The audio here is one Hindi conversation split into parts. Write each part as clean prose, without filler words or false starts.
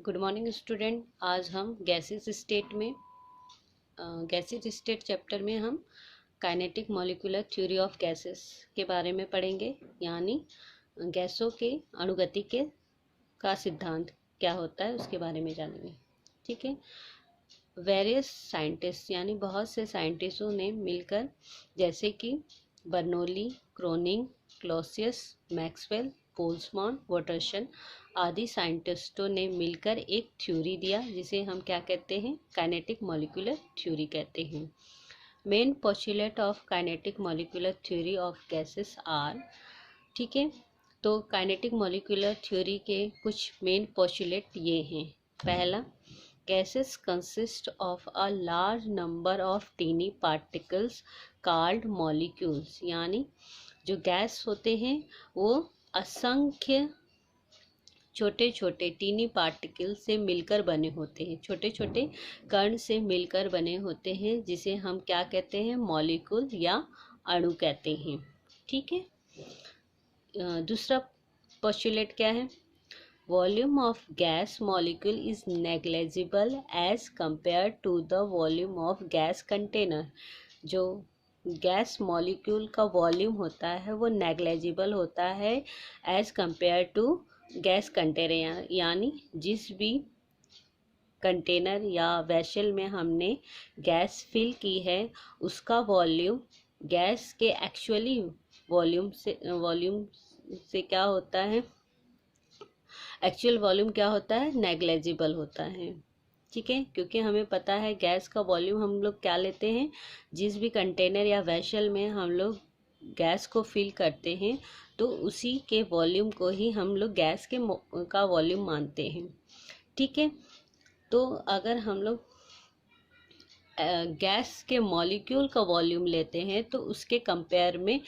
Good morning student. आज हम गैसेस स्टेट चैप्टर में हम kinetic molecular theory of gases के बारे में पढ़ेंगे, यानी गैसों के अणुगति के का सिद्धांत क्या होता है उसके बारे में जानेंगे। ठीक है। वेरियस साइंटिस्ट यानी बहुत से साइंटिस्टों ने मिलकर, जैसे कि Bernoulli, क्रोनिंग, Clausius, Maxwell, Boltzmann, Waterson आदि साइंटिस्टों ने मिलकर एक थ्योरी दिया जिसे हम क्या कहते हैं, काइनेटिक मॉलिक्यूलर थ्योरी कहते हैं। Main postulate of kinetic molecular theory of gases are. ठीक है, तो काइनेटिक मॉलिक्यूलर थ्योरी के कुछ मेन पोस्टुलेट ये हैं। पहला, gases consist of a large number of teeny particles called molecules, यानी जो गैस होते हैं वो असंख्य छोटे छोटे टीनी पार्टिकल से मिलकर बने होते हैं, छोटे छोटे कण से मिलकर बने होते हैं, जिसे हम क्या कहते हैं, मॉलिक्यूल या अणु कहते हैं। ठीक है। दूसरा पोस्टुलेट क्या है, volume of gas molecule is negligible as compared to the volume of gas container। जो गैस मॉलिक्यूल का वॉल्यूम होता है वो नेग्लेजिबल होता है as compare to gas container, यानी जिस भी कंटेनर या वेसल में हमने गैस फिल की है उसका वॉल्यूम गैस के एक्चुअली वॉल्यूम से क्या होता है, एक्चुअल वॉल्यूम क्या होता है, नेग्लेजिबल होता है। ठीक है, क्योंकि हमें पता है गैस का वॉल्यूम हम लोग क्या लेते हैं, जिस भी कंटेनर या वेसल में हम लोग गैस को फिल करते हैं तो उसी के वॉल्यूम को ही हम लोग गैस का वॉल्यूम मानते हैं। ठीक है, तो अगर हम लोग गैस के मॉलिक्यूल का वॉल्यूम लेते हैं तो उसके कंपेयर में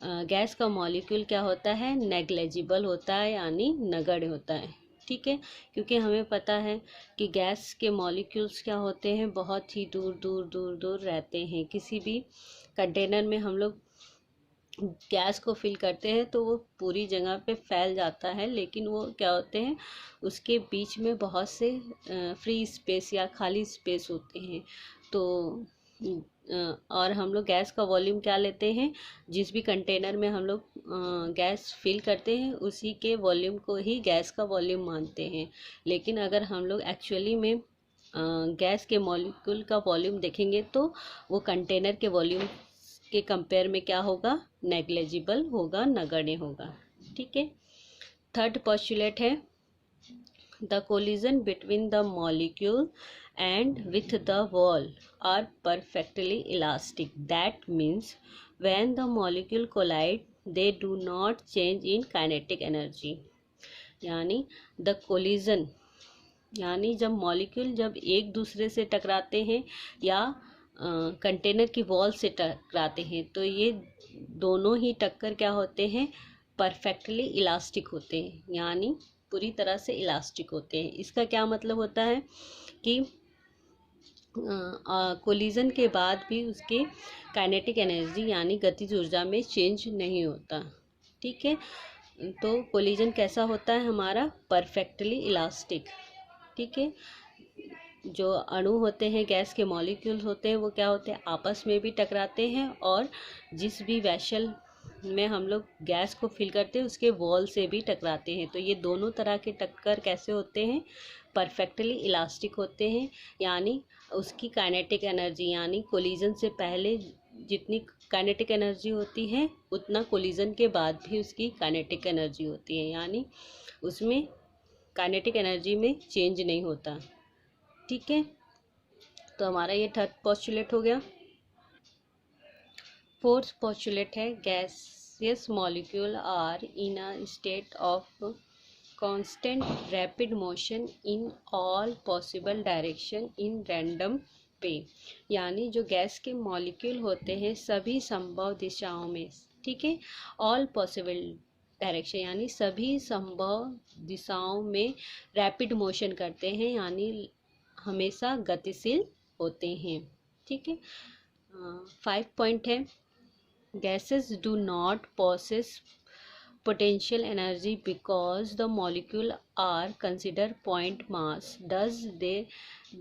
गैस का मॉलिक्यूल क्या होता है, नेग्लेजिबल होता है, यानी नगण्य होता है। ठीक है, क्योंकि हमें पता है कि गैस के मॉलिक्यूल्स क्या होते हैं, बहुत ही दूर दूर दूर दूर रहते हैं। किसी भी कंटेनर में हम लोग गैस को फिल करते हैं तो वो पूरी जगह पे फैल जाता है, लेकिन वो क्या होते हैं, उसके बीच में बहुत से फ्री स्पेस या खाली स्पेस होते हैं। तो और हम लोग गैस का वॉल्यूम क्या लेते हैं, जिस भी कंटेनर में हम लोग गैस फिल करते हैं उसी के वॉल्यूम को ही गैस का वॉल्यूम मानते हैं। लेकिन अगर हम लोग एक्चुअली में गैस के मॉलिक्यूल का वॉल्यूम देखेंगे तो वो कंटेनर के वॉल्यूम के कंपेयर में क्या होगा, नेग्लेजिबल होगा, नगण्य होगा। ठीक है। थर्ड पोस्टुलेट है, the collision between the molecule and with the wall are perfectly elastic. That means when the molecule collide they do not change in kinetic energy। यानी the collision यानी जब मॉलिक्यूल जब एक दूसरे से टकराते हैं या कंटेनर की वॉल से टकराते हैं तो ये दोनों ही टक्कर क्या होते हैं, परफेक्टली इलास्टिक होते हैं, यानी पूरी तरह से इलास्टिक होते हैं। इसका क्या मतलब होता है कि कोलिजन के बाद भी उसके काइनेटिक एनर्जी यानी गतिज ऊर्जा में चेंज नहीं होता। ठीक है, तो कोलिजन कैसा होता है हमारा, परफेक्टली इलास्टिक। ठीक है, जो अणु होते हैं, गैस के मॉलिक्यूल्स होते हैं, वो क्या होते हैं, आपस में भी टकराते हैं और जिस भी वेसल में हम लोग गैस को फिल करते हैं उसके वॉल से भी टकराते हैं। तो ये दोनों तरह के टक्कर कैसे होते हैं, परफेक्टली इलास्टिक होते हैं, यानी उसकी काइनेटिक एनर्जी यानी कोलिजन से पहले जितनी काइनेटिक एनर्जी होती है उतना कोलिजन के बाद भी उसकी काइनेटिक एनर्जी होती है, यानी उसमें काइनेटिक एनर्जी में चेंज नहीं होता। ठीक है, तो हमारा ये थर्ड पोस्टुलेट हो गया। फोर्थ पोस्टुलेट है, gaseous molecule are in a state of constant rapid motion in all possible direction in random way। यानी जो गैस के मॉलिक्यूल होते हैं सभी संभव दिशाओं में, ठीक है, all possible डायरेक्शन यानी सभी संभव दिशाओं में रैपिड मोशन करते हैं, यानी हमेशा गतिशील होते हैं। ठीक है। 5 पॉइंट है, gases do not possess potential energy because the molecule are considered point mass. Thus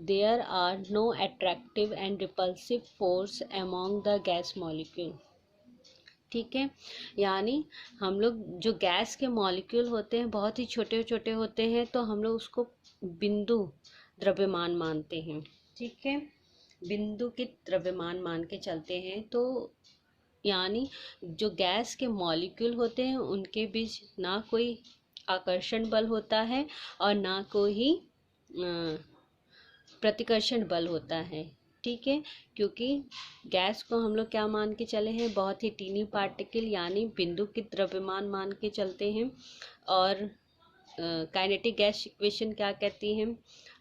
there are no attractive and repulsive force among the gas molecule. ठीक है, यानी हम लोग जो गैस के मॉलिक्यूल होते हैं बहुत ही छोटे छोटे होते हैं, तो हम लोग उसको बिंदु द्रव्यमान मानते हैं। ठीक है, बिंदु के द्रव्यमान मान के चलते हैं। तो यानी जो गैस के मॉलिक्यूल होते हैं उनके बीच ना कोई आकर्षण बल होता है और ना कोई प्रतिकर्षण बल होता है। ठीक है, क्योंकि गैस को हम लोग क्या मान के चले हैं, बहुत ही टीनी पार्टिकल यानी बिंदु की द्रव्यमान मान के चलते हैं। और काइनेटिक गैस इक्वेशन क्या कहती है,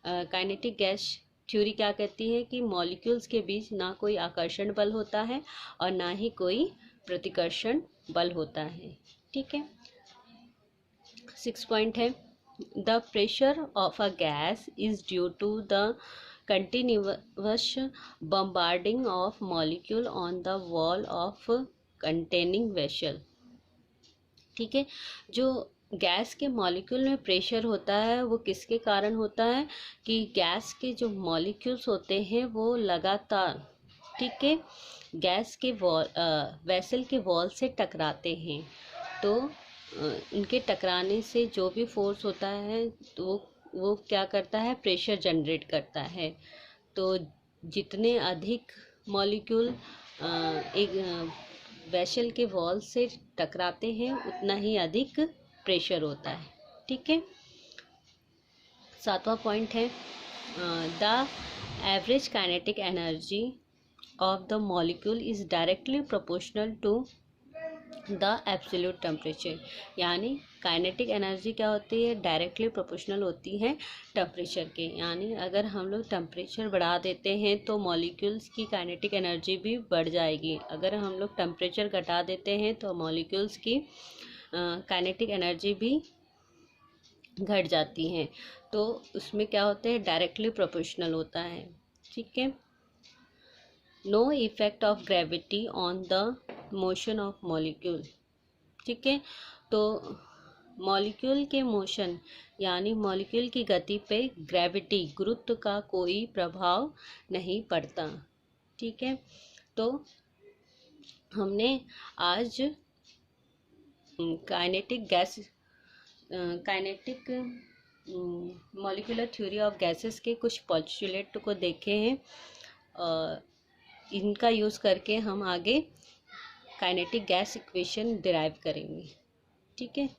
काइनेटिक गैस थ्योरी क्या कहती है कि मॉलिक्यूल्स के बीच ना कोई आकर्षण बल होता है और ना ही कोई प्रतिकर्षण बल होता है। ठीक है, 6 पॉइंट है, the pressure of a gas is due to the continuous bombarding of molecule on the wall of containing vessel। ठीक है, जो गैस के मॉलिक्यूल में प्रेशर होता है वो किसके कारण होता है कि गैस के जो मॉलिक्यूल्स होते हैं वो लगातार, ठीक है, गैस के वेसल के वॉल से टकराते हैं। तो उनके टकराने से जो भी फोर्स होता है तो वो क्या करता है, प्रेशर जनरेट करता है। तो जितने अधिक मॉलिक्यूल एक वेसल के वॉल से टकराते हैं उतना ही अधिक प्रेशर होता है। ठीक है, 7वां पॉइंट है, the average kinetic energy of the molecule is directly proportional to the absolute temperature. यानी काइनेटिक एनर्जी क्या होती है, डायरेक्टली प्रोपोर्शनल होती है टेम्परेचर के। यानी अगर हम लोग टेम्परेचर बढ़ा देते हैं तो मॉलिक्यूल्स की काइनेटिक एनर्जी भी बढ़ जाएगी। अगर हम लोग टेम्परेचर घटा देते हैं तो मॉलिक्यूल्स की काइनेटिक एनर्जी भी घट जाती हैं। तो उसमें क्या होता है, डायरेक्टली प्रोपोर्शनल होता है। ठीक है, no effect of gravity on the motion of molecule. ठीक है, तो मॉलिक्यूल के मोशन यानी मॉलिक्यूल की गति पे ग्रेविटी, गुरुत्व का कोई प्रभाव नहीं पड़ता। ठीक है, तो हमने आज kinetic molecular theory of gases के कुछ पोस्टुलेट को देखे हैं। इनका यूज़ करके हम आगे काइनेटिक गैस इक्वेशन डिराइव करेंगे। ठीक है।